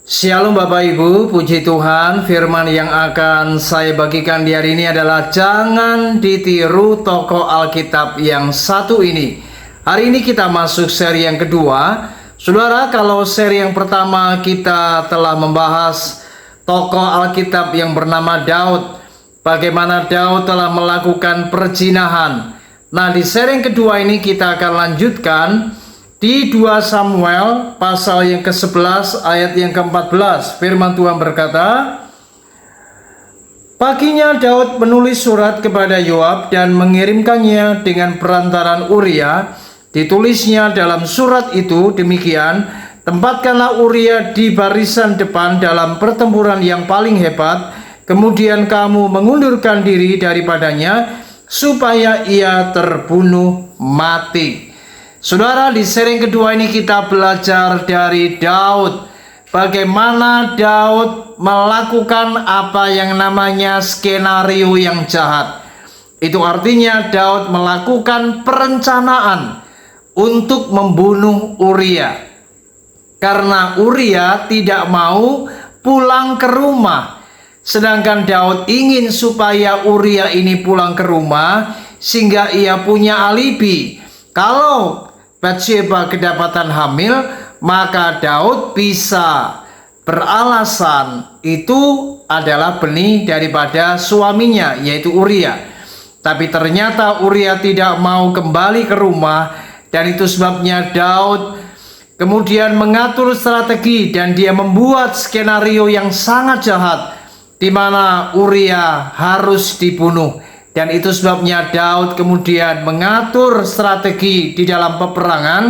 Shalom Bapak Ibu, puji Tuhan. Firman yang akan saya bagikan di hari ini adalah jangan ditiru tokoh Alkitab yang satu ini. Hari ini kita masuk seri yang kedua. Saudara, kalau seri yang pertama kita telah membahas tokoh Alkitab yang bernama Daud, bagaimana Daud telah melakukan perzinahan. Nah, di seri yang kedua ini kita akan lanjutkan di 2 Samuel pasal yang ke-11 ayat yang ke-14. Firman Tuhan berkata, paginya Daud menulis surat kepada Yoab dan mengirimkannya dengan perantaran Uria. Ditulisnya dalam surat itu demikian, tempatkanlah Uria di barisan depan dalam pertempuran yang paling hebat, kemudian kamu mengundurkan diri daripadanya supaya ia terbunuh mati. Saudara, di seri yang kedua ini kita belajar dari Daud. Bagaimana Daud melakukan apa yang namanya skenario yang jahat. Itu artinya Daud melakukan perencanaan untuk membunuh Uria. Karena Uria tidak mau pulang ke rumah. Sedangkan Daud ingin supaya Uria ini pulang ke rumah sehingga ia punya alibi. Kalau Batsyeba kedapatan hamil, maka Daud bisa beralasan itu adalah benih daripada suaminya, yaitu Uria. Tapi ternyata Uria tidak mau kembali ke rumah, dan itu sebabnya Daud kemudian mengatur strategi dan dia membuat skenario yang sangat jahat di mana Uria harus dibunuh. Dan itu sebabnya Daud kemudian mengatur strategi di dalam peperangan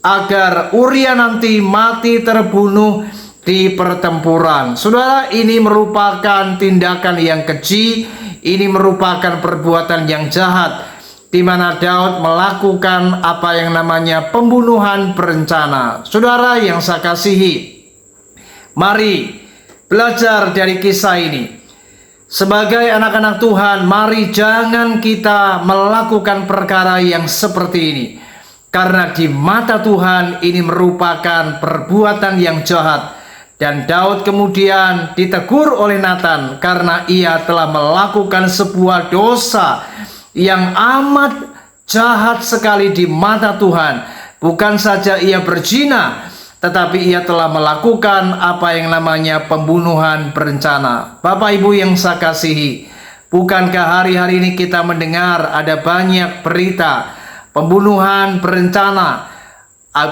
agar Uria nanti mati terbunuh di pertempuran. Saudara, ini merupakan tindakan yang keji, ini merupakan perbuatan yang jahat, di mana Daud melakukan apa yang namanya pembunuhan berencana. Saudara yang saya kasihi, mari belajar dari kisah ini. Sebagai anak-anak Tuhan, mari jangan kita melakukan perkara yang seperti ini. Karena di mata Tuhan ini merupakan perbuatan yang jahat. Dan Daud kemudian ditegur oleh Nathan karena ia telah melakukan sebuah dosa yang amat jahat sekali di mata Tuhan. Bukan saja ia berzina, tetapi ia telah melakukan apa yang namanya pembunuhan berencana. Bapak Ibu yang saya kasihi, bukankah hari-hari ini kita mendengar ada banyak berita pembunuhan berencana?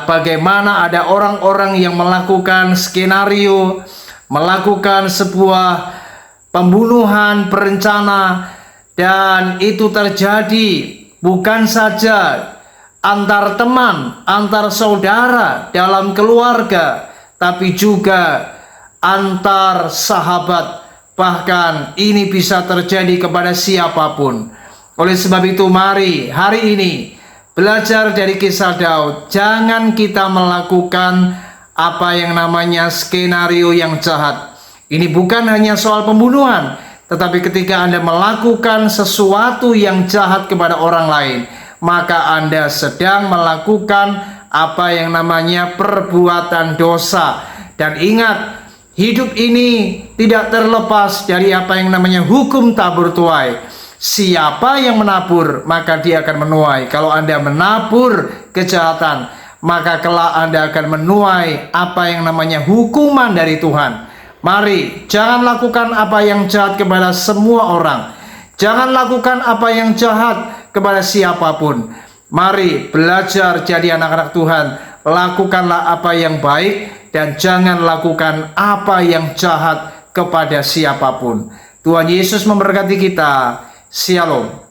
Bagaimana ada orang-orang yang melakukan skenario, melakukan sebuah pembunuhan berencana, dan itu terjadi bukan saja antar teman, antar saudara dalam keluarga, tapi juga antar sahabat. Bahkan ini bisa terjadi kepada siapapun. Oleh sebab itu, mari hari ini belajar dari kisah Daud. Jangan kita melakukan apa yang namanya skenario yang jahat. Ini bukan hanya soal pembunuhan, tetapi ketika Anda melakukan sesuatu yang jahat kepada orang lain, maka Anda sedang melakukan apa yang namanya perbuatan dosa. Dan ingat, hidup ini tidak terlepas dari apa yang namanya hukum tabur tuai. Siapa yang menabur, maka dia akan menuai. Kalau Anda menabur kejahatan, maka kelak Anda akan menuai apa yang namanya hukuman dari Tuhan. Mari, jangan lakukan apa yang jahat kepada semua orang. Jangan lakukan apa yang jahat kepada siapapun. Mari belajar jadi anak-anak Tuhan. Lakukanlah apa yang baik dan jangan lakukan apa yang jahat kepada siapapun. Tuhan Yesus memberkati kita. Shalom.